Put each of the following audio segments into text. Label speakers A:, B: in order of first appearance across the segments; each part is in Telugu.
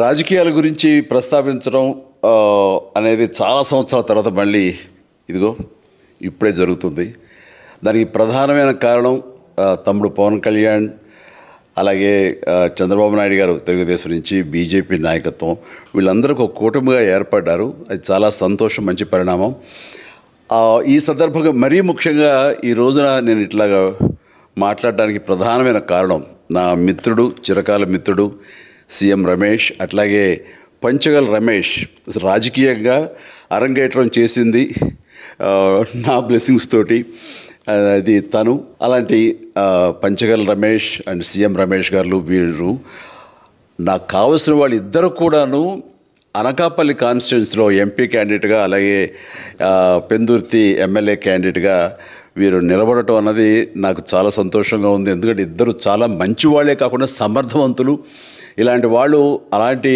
A: రాజకీయాల గురించి ప్రస్తావించడం అనేది చాలా సంవత్సరాల తర్వాత మళ్ళీ ఇదిగో ఇప్పుడే జరుగుతుంది. దానికి ప్రధానమైన కారణం తమ్ముడు పవన్ కళ్యాణ్, అలాగే చంద్రబాబు నాయుడు గారు తెలుగుదేశం నుంచి, బీజేపీ నాయకత్వం వీళ్ళందరికీ ఒక కూటమిగా ఏర్పడ్డారు. అది చాలా సంతోషం, మంచి పరిణామం. ఈ సందర్భంగా మరీ ముఖ్యంగా ఈ రోజున నేను ఇట్లాగా మాట్లాడడానికి ప్రధానమైన కారణం నా మిత్రుడు, చిరకాల మిత్రుడు సీఎం రమేష్, అట్లాగే పంచగల్ రమేష్ రాజకీయంగా అరంగేట్రం చేసింది నా బ్లెస్సింగ్స్ తోటి. అది తను. అలాంటి పంచగల్ రమేష్ అండ్ సీఎం రమేష్ గారు వీరు నాకు కావలసిన వాళ్ళు ఇద్దరు కూడాను అనకాపల్లి కాన్స్టిట్యున్సీలో ఎంపీ క్యాండిడేట్గా, అలాగే పెందుర్తి ఎమ్మెల్యే క్యాండిడేట్గా వీరు నిలబడటం అన్నది నాకు చాలా సంతోషంగా ఉంది. ఎందుకంటే ఇద్దరు చాలా మంచి వాళ్ళే కాకుండా సమర్థవంతులు. ఇలాంటి వాళ్ళు అలాంటి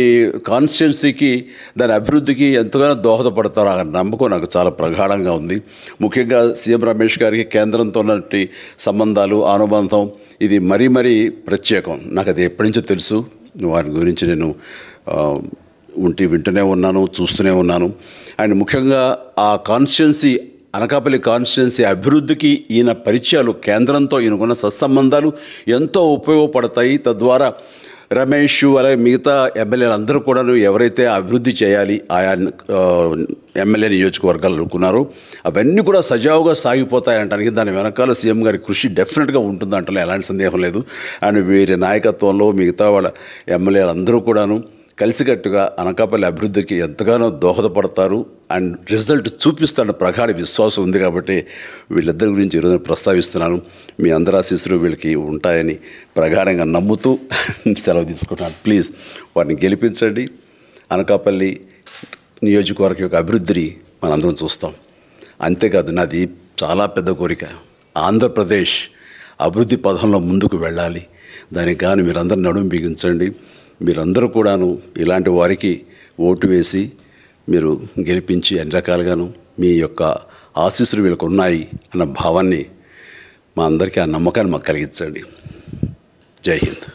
A: కాన్స్టిట్యున్సీకి, దాని అభివృద్ధికి ఎంతగానో దోహదపడతారు అనే నమ్మకం నాకు చాలా ప్రగాఢంగా ఉంది. ముఖ్యంగా సీఎం రమేష్ గారికి కేంద్రంతో ఉన్నటువంటి సంబంధాలు, అనుబంధం ఇది మరీ మరీ ప్రత్యేకం. నాకు అది ఎప్పటి నుంచో తెలుసు. వారి గురించి నేను వింటూనే ఉన్నాను, చూస్తూనే ఉన్నాను. అండ్ ముఖ్యంగా ఆ కాన్స్టిట్యున్సీ, అనకాపల్లి కాన్స్టిట్యున్సీ అభివృద్ధికి ఈయన పరిచయాలు, కేంద్రంతో ఈయనకున్న సత్సంబంధాలు ఎంతో ఉపయోగపడతాయి. తద్వారా రమేష్ అలాగే మిగతా ఎమ్మెల్యేలు అందరూ కూడా ఎవరైతే అభివృద్ధి చేయాలి ఆయా ఎమ్మెల్యే నియోజకవర్గాలు అనుకున్నారో అవన్నీ కూడా సజావుగా సాగిపోతాయంటానికి దాని వెనకాల సీఎం గారి కృషి డెఫినెట్గా ఉంటుందంటే ఎలాంటి సందేహం లేదు. అండ్ వీరి నాయకత్వంలో మిగతా వాళ్ళ ఎమ్మెల్యేలు అందరూ కూడాను కలిసికట్టుగా అనకాపల్లి అభివృద్ధికి ఎంతగానో దోహదపడతారు అండ్ రిజల్ట్ చూపిస్తారన్న ప్రగాఢ విశ్వాసం ఉంది. కాబట్టి వీళ్ళిద్దరి గురించి ఈరోజు ప్రస్తావిస్తున్నాను. మీ అందరి ఆశీస్సులు వీళ్ళకి ఉంటాయని ప్రగాఢంగా నమ్ముతూ సెలవు తీసుకుంటున్నాను. ప్లీజ్ వారిని గెలిపించండి. అనకాపల్లి నియోజకవర్గం యొక్క అభివృద్ధిని మనందరం చూస్తాం. అంతేకాదు, నాది చాలా పెద్ద కోరిక, ఆంధ్రప్రదేశ్ అభివృద్ధి పథంలో ముందుకు వెళ్ళాలి. దానికి గాను మీరందరూ నడుము బిగించండి. మీరందరూ కూడాను ఇలాంటి వారికి ఓటు వేసి మీరు గెలిపించి అన్ని రకాలుగాను మీ యొక్క ఆశీస్సులు వీళ్ళకు ఉన్నాయి అన్న భావాన్ని మా అందరికీ, ఆ నమ్మకాన్ని మాకు కలిగించండి. జై హింద్.